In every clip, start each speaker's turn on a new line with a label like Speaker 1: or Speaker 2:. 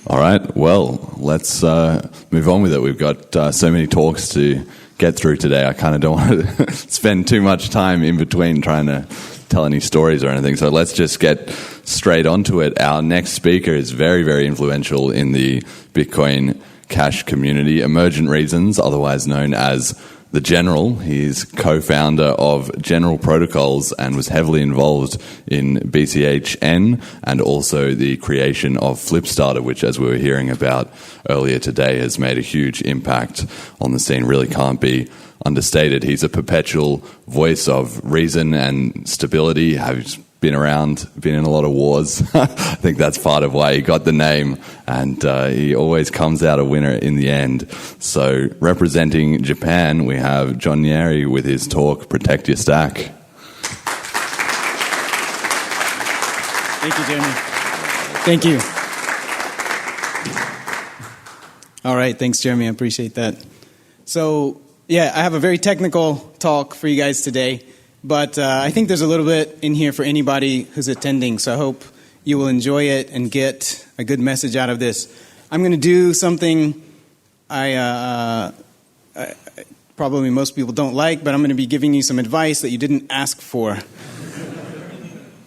Speaker 1: All right, well, let's move on with it. We've got so many talks to get through today. I kind of don't want to spend too much time in between trying to tell any stories or anything. So let's just get straight onto it. Our next speaker is very, very influential in the Bitcoin Cash community. Emergent Reasons, otherwise known as The General. He's co-founder of General Protocols and was heavily involved in BCHN and also the creation of Flipstarter, which, as we were hearing about earlier today, has made a huge impact on the scene. Really can't be understated. He's a perpetual voice of reason and stability. Has been around, been in a lot of wars. I think that's part of why he got the name, and he always comes out a winner in the end. So representing Japan, we have John Nieri with his talk, Protect Your Stack.
Speaker 2: Thank you, Jeremy. Thank you. All right, thanks, Jeremy. I appreciate that. So, yeah, I have a very technical talk for you guys today. But I think there's a little bit in here for anybody who's attending, so I hope you will enjoy it and get a good message out of this. I'm going to do something I probably most people don't like, but I'm going to be giving you some advice that you didn't ask for.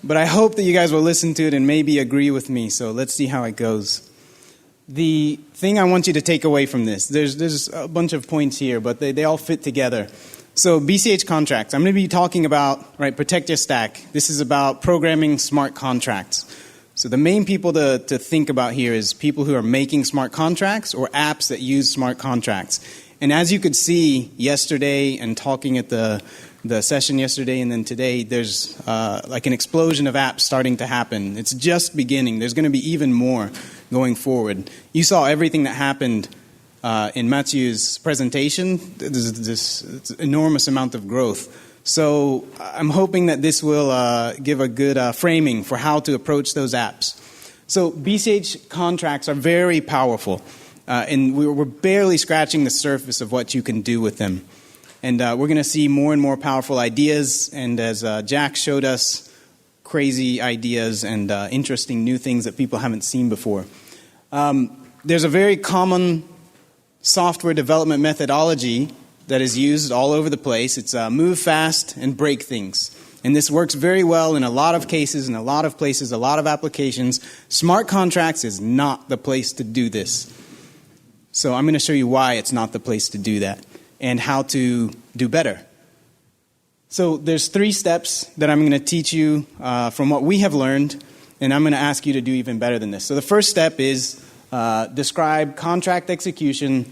Speaker 2: But I hope that you guys will listen to it and maybe agree with me, so let's see how it goes. The thing I want you to take away from this, there's a bunch of points here, but they all fit together. So BCH contracts, I'm going to be talking about, protect your stack. This is about programming smart contracts. So the main people to think about here is people who are making smart contracts or apps that use smart contracts. And as you could see yesterday and talking at the session yesterday and then today, there's like an explosion of apps starting to happen. It's just beginning. There's going to be even more going forward. You saw everything that happened in Matthew's presentation. There's this enormous amount of growth. So I'm hoping that this will give a good framing for how to approach those apps. So BCH contracts are very powerful, and we're barely scratching the surface of what you can do with them. And we're going to see more and more powerful ideas, and as Jack showed us, crazy ideas and interesting new things that people haven't seen before. There's a very common software development methodology that is used all over the place. It's move fast and break things. And this works very well in a lot of cases, in a lot of places, a lot of applications. Smart contracts is not the place to do this. So I'm going to show you why it's not the place to do that and how to do better. So there's 3 steps that I'm going to teach you from what we have learned, and I'm going to ask you to do even better than this. So the first step is describe contract execution,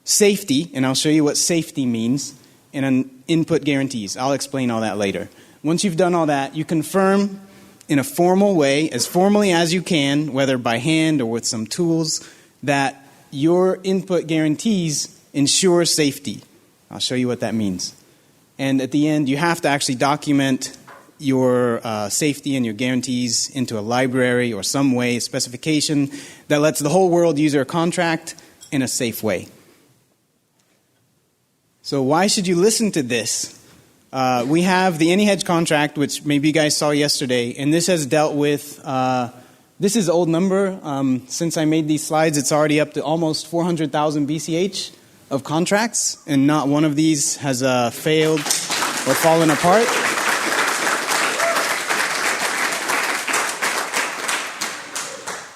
Speaker 2: safety, and I'll show you what safety means, and an input guarantees. I'll explain all that later. Once you've done all that, you confirm in a formal way, as formally as you can, whether by hand or with some tools, that your input guarantees ensure safety. I'll show you what that means. And at the end, you have to actually document your safety and your guarantees into a library or some way, specification that lets the whole world use your contract in a safe way. So why should you listen to this? We have the AnyHedge contract, which maybe you guys saw yesterday, and this has dealt with, this is old number. Since I made these slides, it's already up to almost 400,000 BCH of contracts, and not one of these has failed or fallen apart.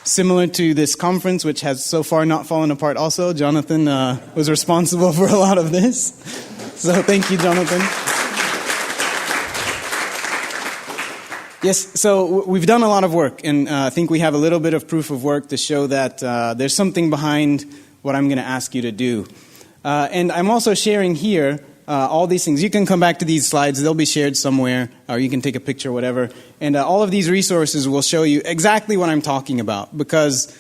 Speaker 2: Similar to this conference, which has so far not fallen apart also. Jonathan was responsible for a lot of this. So thank you, Jonathan. Yes, so we've done a lot of work, and I think we have a little bit of proof of work to show that there's something behind what I'm going to ask you to do. And I'm also sharing here all these things. You can come back to these slides. They'll be shared somewhere, or you can take a picture, whatever. And all of these resources will show you exactly what I'm talking about, because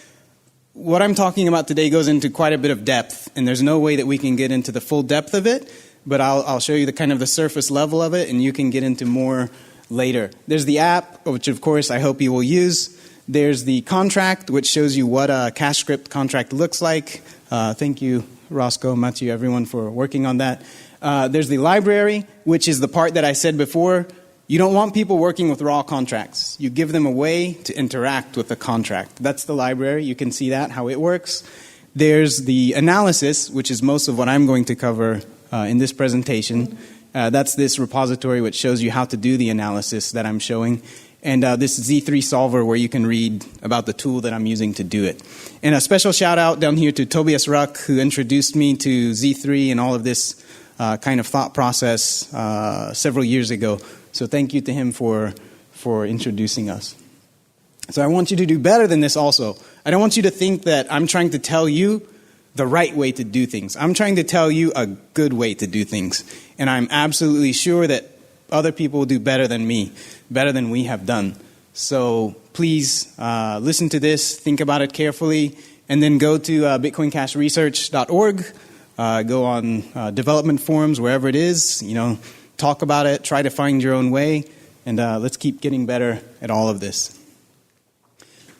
Speaker 2: what I'm talking about today goes into quite a bit of depth, and there's no way that we can get into the full depth of it, but I'll show you the kind of the surface level of it, and you can get into more later. There's the app, which of course I hope you will use. There's the contract, which shows you what a CashScript contract looks like. Thank you, Roscoe, Matthew, everyone for working on that. There's the library, which is the part that I said before. You don't want people working with raw contracts. You give them a way to interact with the contract. That's the library. You can see that, how it works. There's the analysis, which is most of what I'm going to cover in this presentation. That's this repository which shows you how to do the analysis that I'm showing. And this Z3 solver where you can read about the tool that I'm using to do it. And a special shout out down here to Tobias Ruck, who introduced me to Z3 and all of this kind of thought process several years ago. So thank you to him for introducing us. So I want you to do better than this also. I don't want you to think that I'm trying to tell you the right way to do things. I'm trying to tell you a good way to do things. And I'm absolutely sure that other people will do better than me, better than we have done. So please listen to this, think about it carefully, and then go to bitcoincashresearch.org, go on development forums, wherever it is, talk about it, try to find your own way, and let's keep getting better at all of this.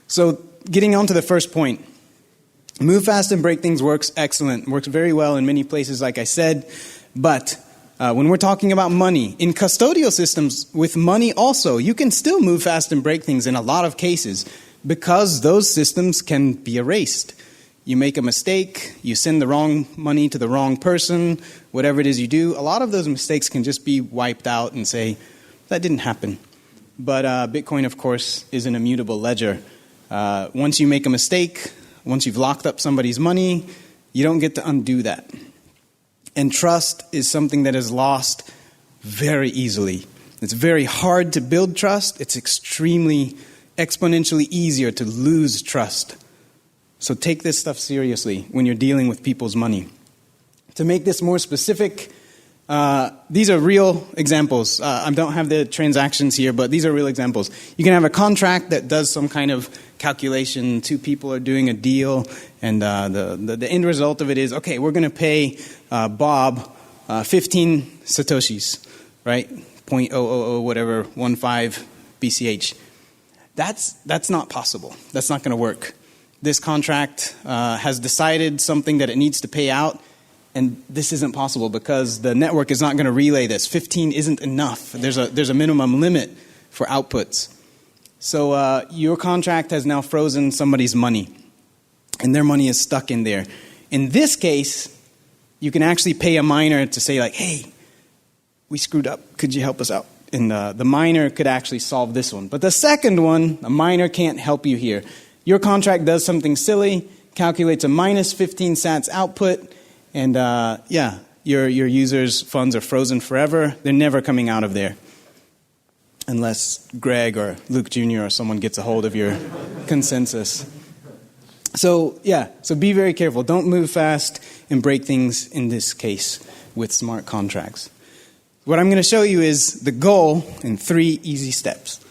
Speaker 2: So getting on to the first point, move fast and break things works excellent, works very well in many places, like I said, but when we're talking about money, in custodial systems with money also, you can still move fast and break things in a lot of cases because those systems can be erased. You make a mistake, you send the wrong money to the wrong person, whatever it is you do, a lot of those mistakes can just be wiped out and say, that didn't happen. But Bitcoin, of course, is an immutable ledger. Once you make a mistake, once you've locked up somebody's money, you don't get to undo that. And trust is something that is lost very easily. It's very hard to build trust. It's exponentially easier to lose trust. So take this stuff seriously when you're dealing with people's money. To make this more specific, these are real examples. I don't have the transactions here, but these are real examples. You can have a contract that does some kind of calculation. Two people are doing a deal, and the end result of it is, okay, we're going to pay Bob 15 Satoshis, right? 0.000 whatever, 15 BCH. That's not possible. That's not going to work. This contract has decided something that it needs to pay out, and this isn't possible because the network is not going to relay this. 15 isn't enough. There's a minimum limit for outputs. So your contract has now frozen somebody's money, and their money is stuck in there. In this case, you can actually pay a miner to say, like, hey, we screwed up. Could you help us out? And the miner could actually solve this one. But the second one, a miner can't help you here. Your contract does something silly, calculates a minus 15 sats output, and your user's funds are frozen forever. They're never coming out of there. Unless Greg or Luke Jr. or someone gets a hold of your consensus. So be very careful. Don't move fast and break things in this case with smart contracts. What I'm going to show you is the goal in 3 easy steps.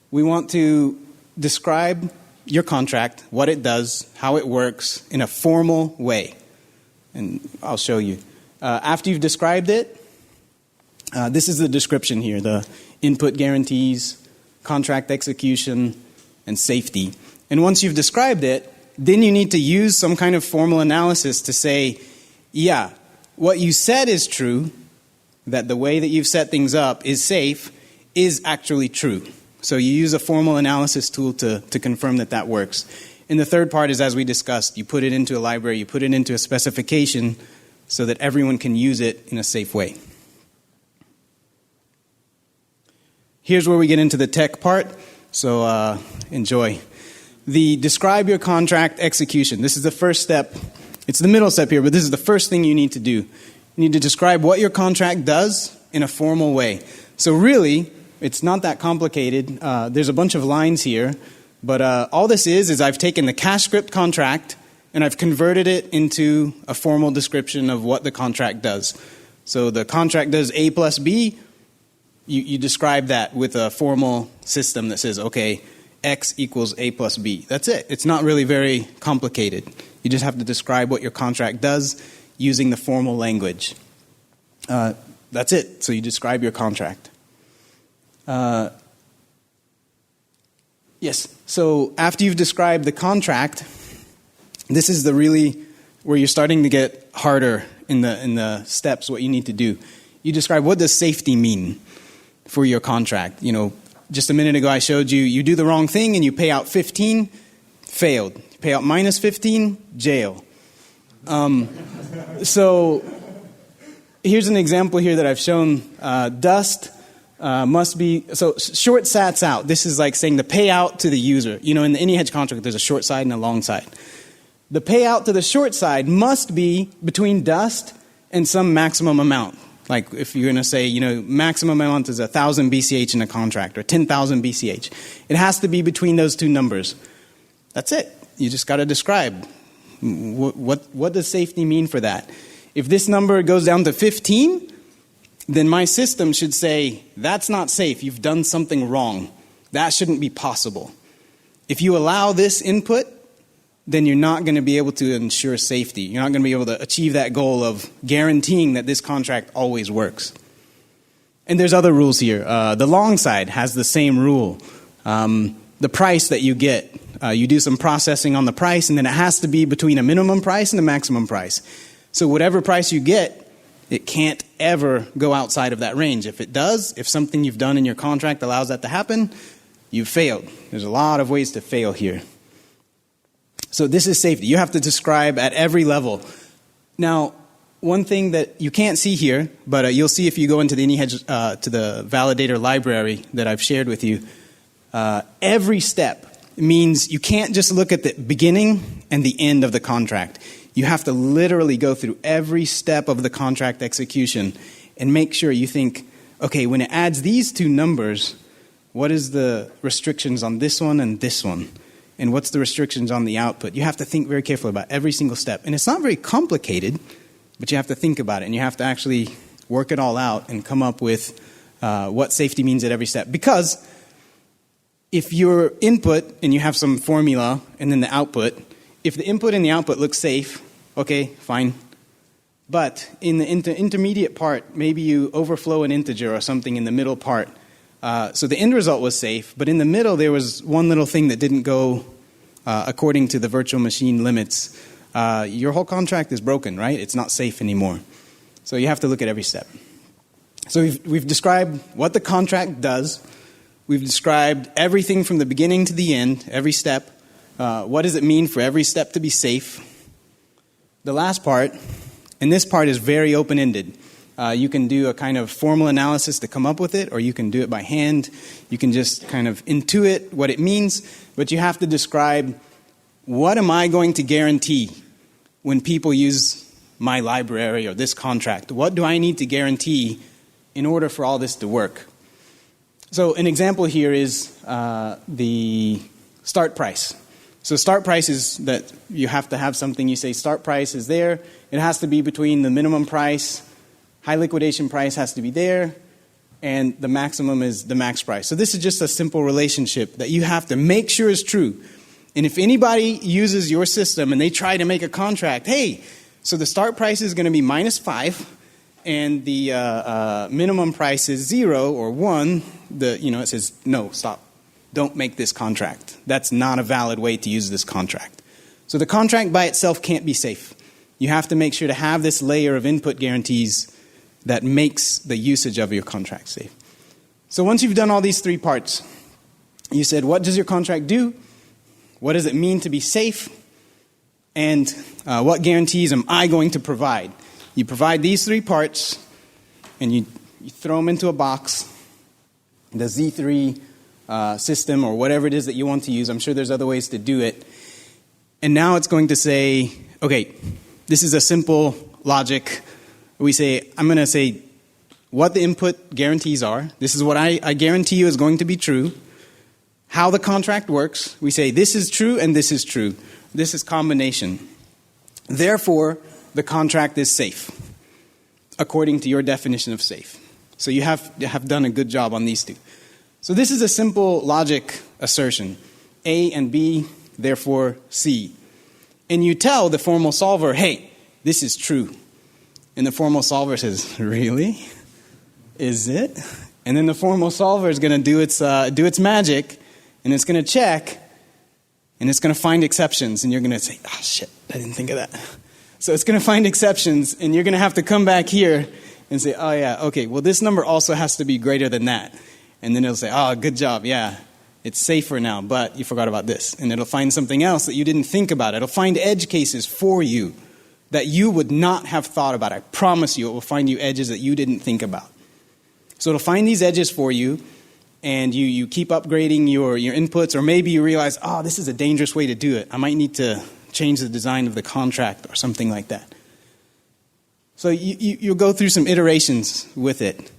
Speaker 2: We want to describe your contract, what it does, how it works in a formal way. And I'll show you. After you've described it, this is the description here, the input guarantees, contract execution, and safety. And once you've described it, then you need to use some kind of formal analysis to say, yeah, what you said is true, that the way that you've set things up is safe, is actually true. So you use a formal analysis tool to confirm that works. And the third part is, as we discussed, you put it into a library, you put it into a specification so that everyone can use it in a safe way. Here's where we get into the tech part, so enjoy. The describe your contract execution. This is the first step. It's the middle step here, but this is the first thing you need to do. You need to describe what your contract does in a formal way. So really, it's not that complicated. There's a bunch of lines here, but all this is I've taken the CashScript contract and I've converted it into a formal description of what the contract does. So the contract does A plus B. You describe that with a formal system that says, okay, X equals A plus B. That's it. It's not really very complicated. You just have to describe what your contract does using the formal language. That's it. So you describe your contract. Yes. So after you've described the contract, this is the really where you're starting to get harder in the steps, what you need to do. You describe, what does safety mean? for your contract. Just a minute ago I showed you, you do the wrong thing and you pay out 15, failed. You pay out minus 15, jail. So here's an example here that I've shown. Dust must be, so short sats out. This is like saying the payout to the user. In any hedge contract, there's a short side and a long side. The payout to the short side must be between dust and some maximum amount. Like if you're going to say, maximum amount is 1,000 BCH in a contract or 10,000 BCH. It has to be between those two numbers. That's it. You just got to describe what does safety mean for that. If this number goes down to 15, then my system should say, that's not safe. You've done something wrong. That shouldn't be possible. If you allow this input, then you're not going to be able to ensure safety. You're not going to be able to achieve that goal of guaranteeing that this contract always works. And there's other rules here. The long side has the same rule. The price that you get, you do some processing on the price, and then it has to be between a minimum price and a maximum price. So whatever price you get, it can't ever go outside of that range. If it does, if something you've done in your contract allows that to happen, you've failed. There's a lot of ways to fail here. So this is safety. You have to describe at every level. Now, one thing that you can't see here, but you'll see if you go into the to the validator library that I've shared with you, every step means you can't just look at the beginning and the end of the contract. You have to literally go through every step of the contract execution and make sure you think, okay, when it adds these two numbers, what is the restrictions on this one and this one? And what's the restrictions on the output? You have to think very carefully about every single step. And it's not very complicated, but you have to think about it. And you have to actually work it all out and come up with what safety means at every step. Because if your input, and you have some formula, and then the output, if the input and the output look safe, okay, fine. But in the intermediate part, maybe you overflow an integer or something in the middle part. So the end result was safe, but in the middle there was one little thing that didn't go according to the virtual machine limits. Your whole contract is broken, right? It's not safe anymore. So you have to look at every step. So we've described what the contract does. We've described everything from the beginning to the end, every step. What does it mean for every step to be safe? The last part, and this part is very open-ended. You can do a kind of formal analysis to come up with it, or you can do it by hand. You can just kind of intuit what it means, but you have to describe, what am I going to guarantee when people use my library or this contract? What do I need to guarantee in order for all this to work? So an example here is the start price. So start price is that you have to have something, you say start price is there. It has to be between the minimum price, high liquidation price has to be there, and the maximum is the max price. So this is just a simple relationship that you have to make sure is true. And if anybody uses your system and they try to make a contract, hey, so the start price is going to be -5, and the minimum price is 0 or 1, it says, no, stop. Don't make this contract. That's not a valid way to use this contract. So the contract by itself can't be safe. You have to make sure to have this layer of input guarantees that makes the usage of your contract safe. So once you've done all these three parts, you said, what does your contract do? What does it mean to be safe? And what guarantees am I going to provide? You provide these three parts, and you throw them into a box, the Z3 system or whatever it is that you want to use. I'm sure there's other ways to do it. And now it's going to say, okay, this is a simple logic. I'm going to say what the input guarantees are. This is what I guarantee you is going to be true. How the contract works. We say this is true and this is true. This is combination. Therefore, the contract is safe, according to your definition of safe. So you have done a good job on these two. So this is a simple logic assertion. A and B, therefore C. And you tell the formal solver, hey, this is true. And the formal solver says, really? Is it? And then the formal solver is going to do its magic, and it's going to check, and it's going to find exceptions. And you're going to say, shit, I didn't think of that. So it's going to find exceptions, and you're going to have to come back here and say, oh yeah, okay, well this number also has to be greater than that. And then it'll say, oh, good job, yeah, it's safer now, but you forgot about this. And it'll find something else that you didn't think about. It'll find edge cases for you that you would not have thought about. I promise you, it will find you edges that you didn't think about. So it'll find these edges for you, and you keep upgrading your inputs, or maybe you realize, oh, this is a dangerous way to do it. I might need to change the design of the contract or something like that. So you'll go through some iterations with it.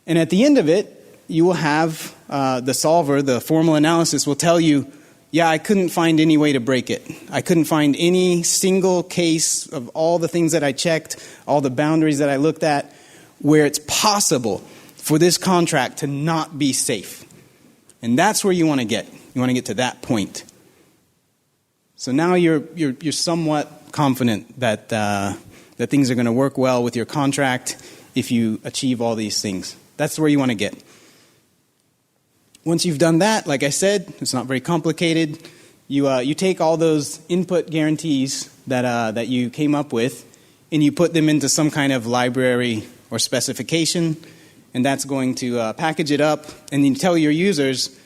Speaker 2: And at the end of it, you will have the solver, the formal analysis will tell you, yeah, I couldn't find any way to break it. I couldn't find any single case of all the things that I checked, all the boundaries that I looked at, where it's possible for this contract to not be safe. And that's where you want to get. You want to get to that point. So now you're somewhat confident that that things are going to work well with your contract if you achieve all these things. That's where you want to get. Once you've done that, like I said, it's not very complicated. You take all those input guarantees that you came up with, and you put them into some kind of library or specification, and that's going to package it up, and then you tell your users,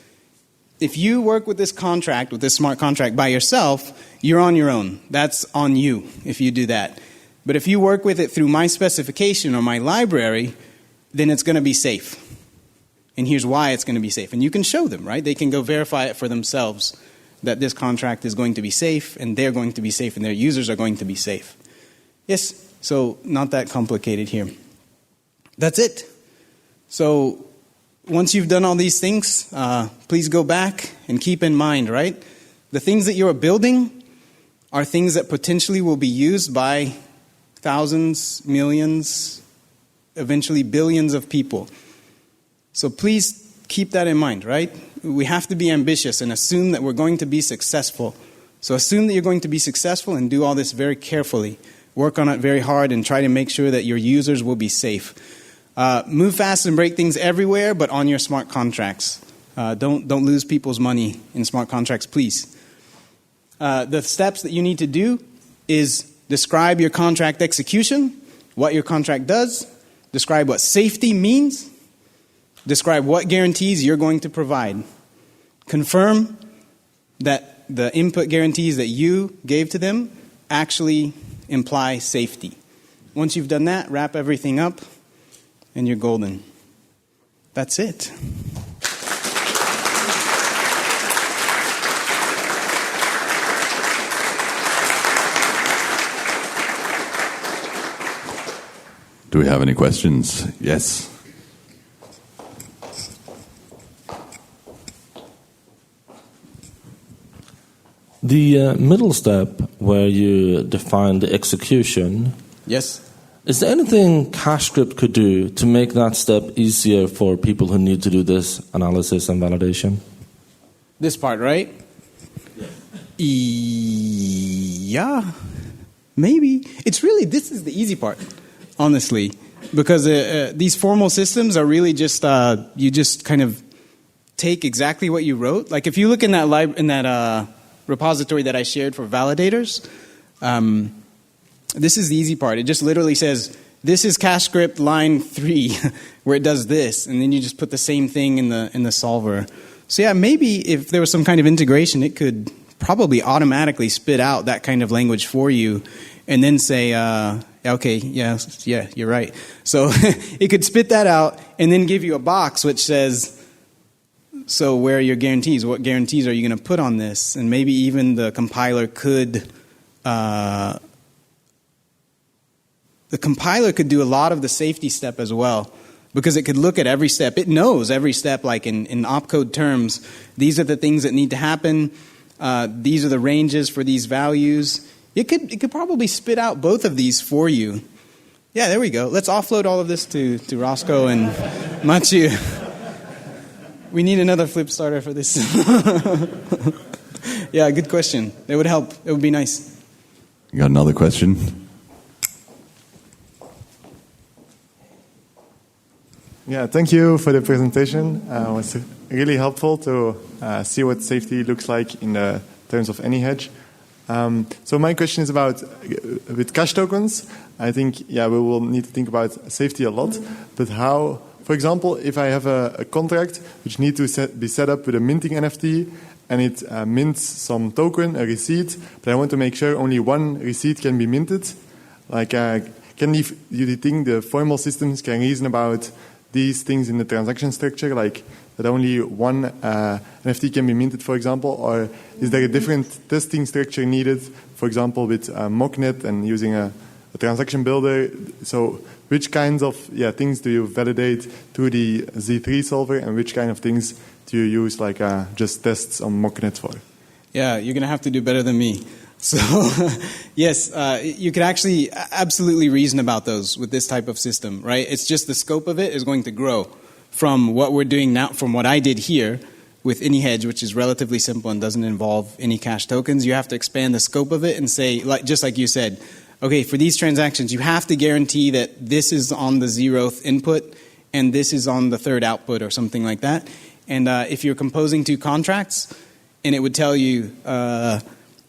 Speaker 2: if you work with this contract, with this smart contract by yourself, you're on your own. That's on you if you do that. But if you work with it through my specification or my library, then it's going to be safe. And here's why it's going to be safe. And you can show them, right? They can go verify it for themselves that this contract is going to be safe, and they're going to be safe, and their users are going to be safe. Yes, so not that complicated here. That's it. So once you've done all these things, please go back and keep in mind, right? The things that you're building are things that potentially will be used by thousands, millions, eventually billions of people. So please keep that in mind, right? We have to be ambitious and assume that we're going to be successful. So assume that you're going to be successful and do all this very carefully. Work on it very hard and try to make sure that your users will be safe. Move fast and break things everywhere, but on your smart contracts. Don't lose people's money in smart contracts, please. The steps that you need to do is describe your contract execution, what your contract does, describe what safety means, describe what guarantees you're going to provide. Confirm that the input guarantees that you gave to them actually imply safety. Once you've done that, wrap everything up, and you're golden. That's it.
Speaker 1: Do we have any questions? Yes.
Speaker 3: The middle step where you define the execution.
Speaker 2: Yes.
Speaker 3: Is there anything CashScript could do to make that step easier for people who need to do this analysis and validation?
Speaker 2: This part, right? Yeah. Maybe. This is the easy part, honestly. Because these formal systems are really just, you just kind of take exactly what you wrote. Like if you look in that repository that I shared for validators, this is the easy part. It just literally says, this is CashScript line 3, where it does this, and then you just put the same thing in the solver. So yeah, maybe if there was some kind of integration, it could probably automatically spit out that kind of language for you, and then say, okay, yeah, you're right. So it could spit that out, and then give you a box which says, so where are your guarantees? What guarantees are you going to put on this? And maybe even the compiler could do a lot of the safety step as well, because it could look at every step. It knows every step, like in opcode terms. These are the things that need to happen. These are the ranges for these values. It could probably spit out both of these for you. Yeah, there we go. Let's offload all of this to Roscoe and Mathieu. We need another flip starter for this. Yeah, good question. It would help. It would be nice.
Speaker 1: You got another question?
Speaker 4: Yeah, thank you for the presentation. It was really helpful to see what safety looks like in terms of any hedge. So my question is about with cash tokens. I think we will need to think about safety a lot. But how, for example, if I have a contract which needs to be set up with a minting NFT and it mints some token, a receipt, but I want to make sure only one receipt can be minted. Like, do you think the formal systems can reason about these things in the transaction structure, like that only one NFT can be minted, for example, or is there a different testing structure needed, for example, with mocknet and using a transaction builder? So which kinds of things do you validate through the Z3 solver, and which kind of things do you use like just tests on mocknet for?
Speaker 2: Yeah, you're going to have to do better than me. So, yes, you could actually absolutely reason about those with this type of system, right? It's just the scope of it is going to grow from what we're doing now, from what I did here with AnyHedge, which is relatively simple and doesn't involve any cash tokens. You have to expand the scope of it and say, just like you said, okay, for these transactions, you have to guarantee that this is on the 0th input and this is on the 3rd output or something like that. And if you're composing 2 contracts and it would tell you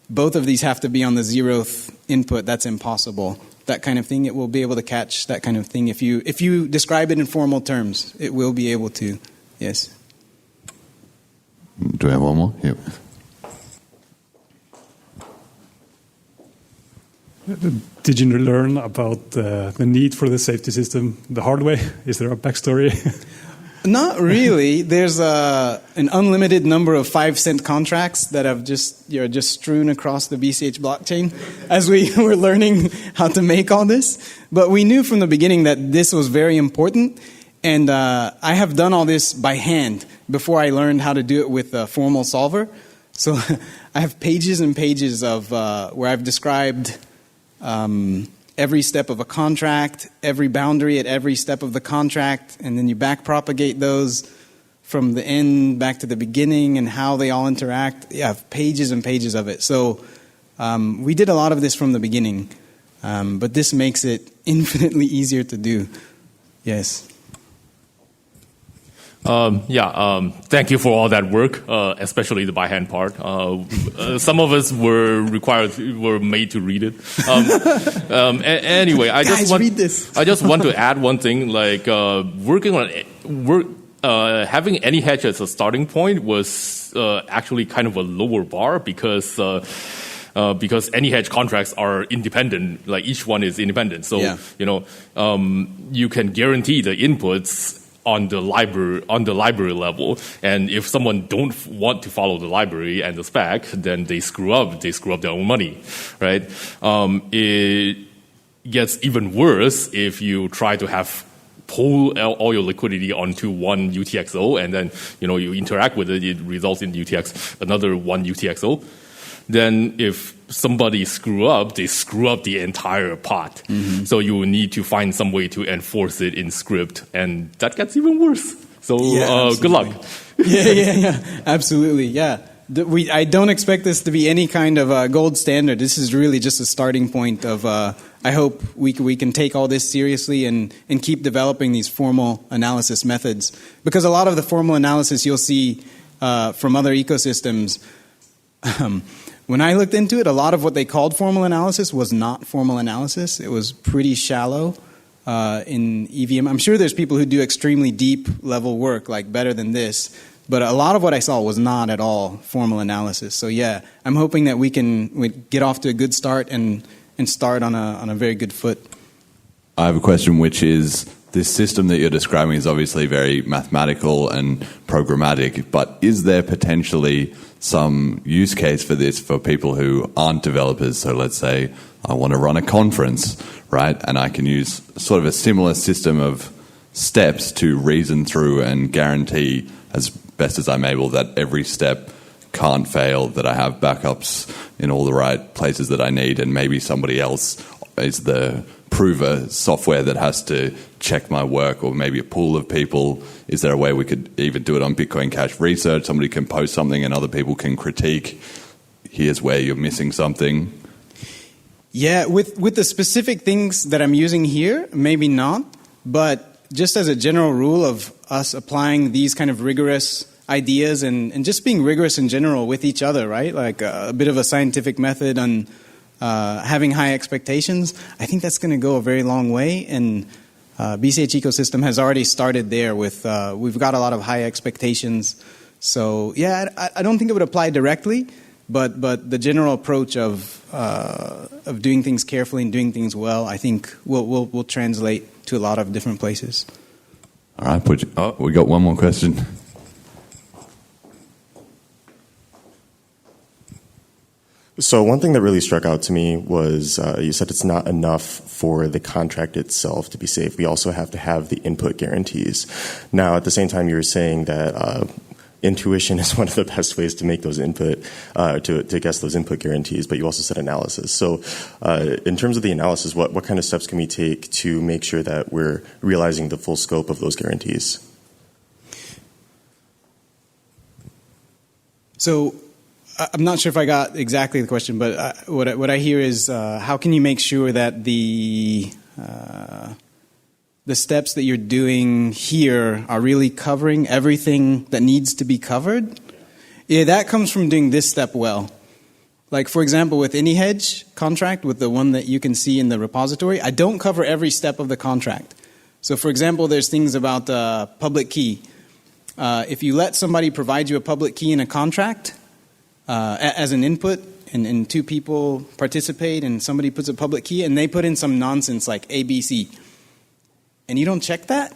Speaker 2: both of these have to be on the 0th input, that's impossible. That kind of thing, it will be able to catch that kind of thing. If you describe it in formal terms, it will be able to, yes.
Speaker 1: Do we have one more? Yep.
Speaker 5: Did you learn about the need for the safety system the hard way? Is there a backstory?
Speaker 2: Not really. There's an unlimited number of 5-cent contracts that have just strewn across the BCH blockchain as we were learning how to make all this. But we knew from the beginning that this was very important. And I have done all this by hand before I learned how to do it with a formal solver. So I have pages and pages of where I've described every step of a contract, every boundary at every step of the contract, and then you backpropagate those from the end back to the beginning and how they all interact. Yeah, pages and pages of it. So we did a lot of this from the beginning, but this makes it infinitely easier to do. Yes.
Speaker 6: Thank you for all that work, especially the by hand part. Some of us were made to read it. Anyway, I just want to add one thing. Like having AnyHedge as a starting point was actually kind of a lower bar because AnyHedge contracts are independent. Like each one is independent. So you can guarantee the inputs on the library level, and if someone don't want to follow the library and the spec, then they screw up their own money, right? It gets even worse if you try to pull all your liquidity onto one UTXO, and then you interact with it, it results in another one UTXO. Then if somebody screw up, they screw up the entire pot. Mm-hmm. So you will need to find some way to enforce it in script, and that gets even worse. So good luck.
Speaker 2: Yeah, absolutely. Yeah, I don't expect this to be any kind of gold standard. This is really just a starting point of. I hope we can take all this seriously and keep developing these formal analysis methods, because a lot of the formal analysis you'll see from other ecosystems. When I looked into it, a lot of what they called formal analysis was not formal analysis. It was pretty shallow in EVM. I'm sure there's people who do extremely deep level work, like better than this, but a lot of what I saw was not at all formal analysis. So yeah, I'm hoping that we get off to a good start and start on a very good foot.
Speaker 1: I have a question, which is, this system that you're describing is obviously very mathematical and programmatic, but is there potentially some use case for this for people who aren't developers? So let's say I want to run a conference, right? And I can use sort of a similar system of steps to reason through and guarantee as best as I'm able that every step can't fail, that I have backups in all the right places that I need, and maybe somebody else is the prover software that has to check my work, or maybe a pool of people. Is there a way we could even do it on Bitcoin Cash research? Somebody can post something and other people can critique, here's where you're missing something.
Speaker 2: Yeah, with the specific things that I'm using here, maybe not, but just as a general rule of us applying these kind of rigorous ideas and just being rigorous in general with each other, right? Like a bit of a scientific method on having high expectations. I think that's going to go a very long way, and BCH ecosystem has already started there with, we've got a lot of high expectations. So yeah, I don't think it would apply directly, but the general approach of doing things carefully and doing things well, I think will translate to a lot of different places.
Speaker 1: All right, we got one more question.
Speaker 7: So one thing that really struck out to me was you said it's not enough for the contract itself to be safe. We also have to have the input guarantees. Now, at the same time, you were saying that intuition is one of the best ways to make those input, to guess those input guarantees, but you also said analysis. So in terms of the analysis, what kind of steps can we take to make sure that we're realizing the full scope of those guarantees? So
Speaker 2: I'm not sure if I got exactly the question, but what I hear is how can you make sure that the steps that you're doing here are really covering everything that needs to be covered? Yeah, that comes from doing this step well. Like, for example, with any hedge contract, with the one that you can see in the repository, I don't cover every step of the contract. So, for example, there's things about public key. If you let somebody provide you a public key in a contract, as an input, and two people participate, and somebody puts a public key, and they put in some nonsense like ABC, and you don't check that,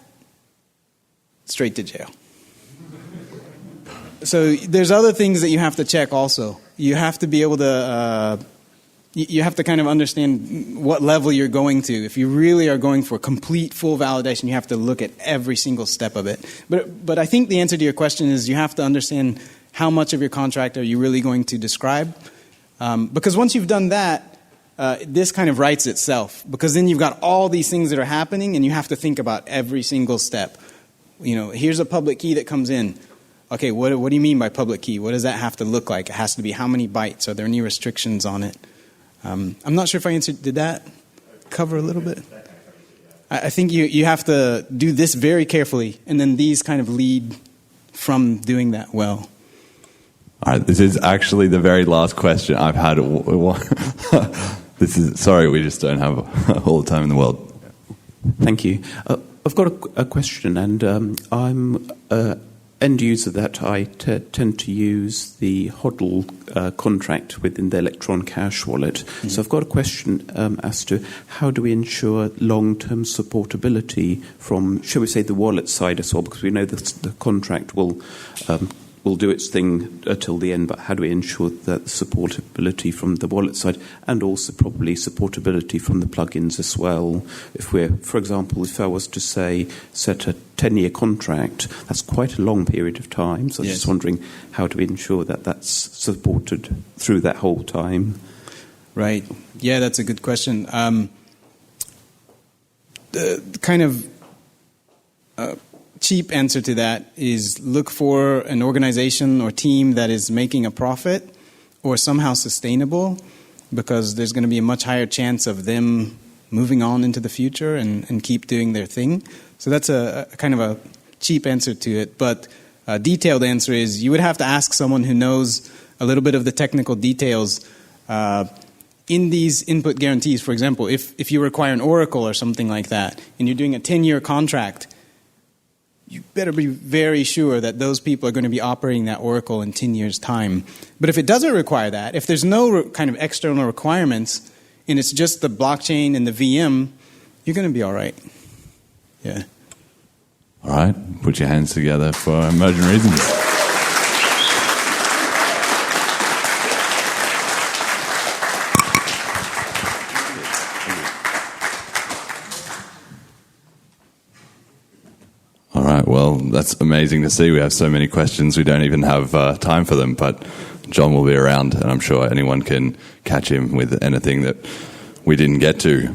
Speaker 2: straight to jail. So there's other things that you have to check also. You have to be able to, you have to kind of understand what level you're going to. If you really are going for complete, full validation, you have to look at every single step of it. But I think the answer to your question is you have to understand how much of your contract are you really going to describe? Because once you've done that, this kind of writes itself. Because then you've got all these things that are happening, and you have to think about every single step. You know, here's a public key that comes in. Okay, what do you mean by public key? What does that have to look like? It has to be how many bytes? Are there any restrictions on it? I'm not sure if I answered. Did that cover a little bit? I think you have to do this very carefully, and then these kind of lead from doing that well.
Speaker 1: All right, this is actually the very last question I've had. Sorry, we just don't have all the time in the world.
Speaker 8: Thank you. I've got a question, and I'm an end user that I tend to use the HODL contract within the Electron Cash wallet. Mm-hmm. So I've got a question as to how do we ensure long-term supportability from, shall we say, the wallet side as well, because we know that the contract will do its thing till the end, but how do we ensure that the supportability from the wallet side and also probably supportability from the plugins as well? If we're, for example, if I was to say set a 10-year contract, that's quite a long period of time. So I'm just wondering, how do we ensure that that's supported through that whole time?
Speaker 2: Right. Yeah, that's a good question. The kind of cheap answer to that is look for an organization or team that is making a profit or somehow sustainable, because there's going to be a much higher chance of them moving on into the future and keep doing their thing. So that's a kind of a cheap answer to it. But a detailed answer is you would have to ask someone who knows a little bit of the technical details. In these input guarantees, for example, if you require an oracle or something like that, and you're doing a 10-year contract, you better be very sure that those people are going to be operating that oracle in 10 years' time. But if it doesn't require that, if there's no kind of external requirements, and it's just the blockchain and the VM, you're going to be all right. Yeah.
Speaker 1: All right. Put your hands together for Emergent Reasons. All right, well, that's amazing to see. We have so many questions. We don't even have time for them, but John will be around, and I'm sure anyone can catch him with anything that we didn't get to.